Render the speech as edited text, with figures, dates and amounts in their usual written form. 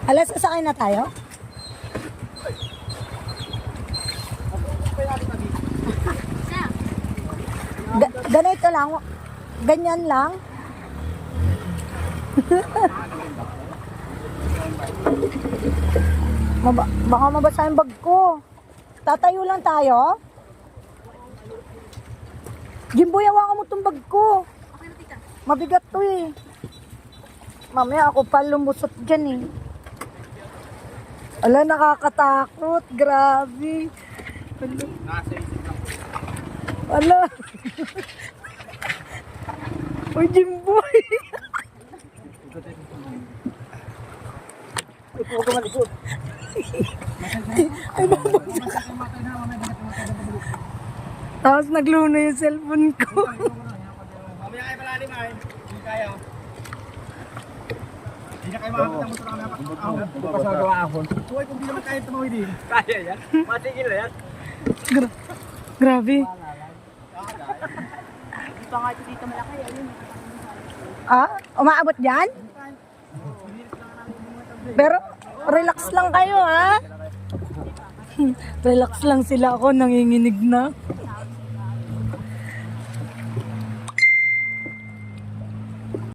Alas, sasakay na tayo? Ganito lang. Ganyan lang. Baka mabasa yung bag ko. Tatayo lang tayo. Jimboy, hawakan mo itong bag ko. Mabigat to eh. Mamaya ako pa lumusot dyan eh. Ala, nakakatakot. Grabe. Ala. Uy, Jimboy. Huwag ka malikot. Ay, babagsak. Tapos nagluna yung cellphone ko. Mamaya kayo malalim ay. Hindi kaya. Hindi na kayo makakita mo sa kanya. Pasagawa ako. Uy, kung di naman kaya tumawid din. Kaya yan. Matigil na yan. Grabe. Dito nga ito dito malaki. Ayun. Ah, umaabot dyan? Pero, relax lang kayo, ha? Relax lang sila, ako nanginginig na.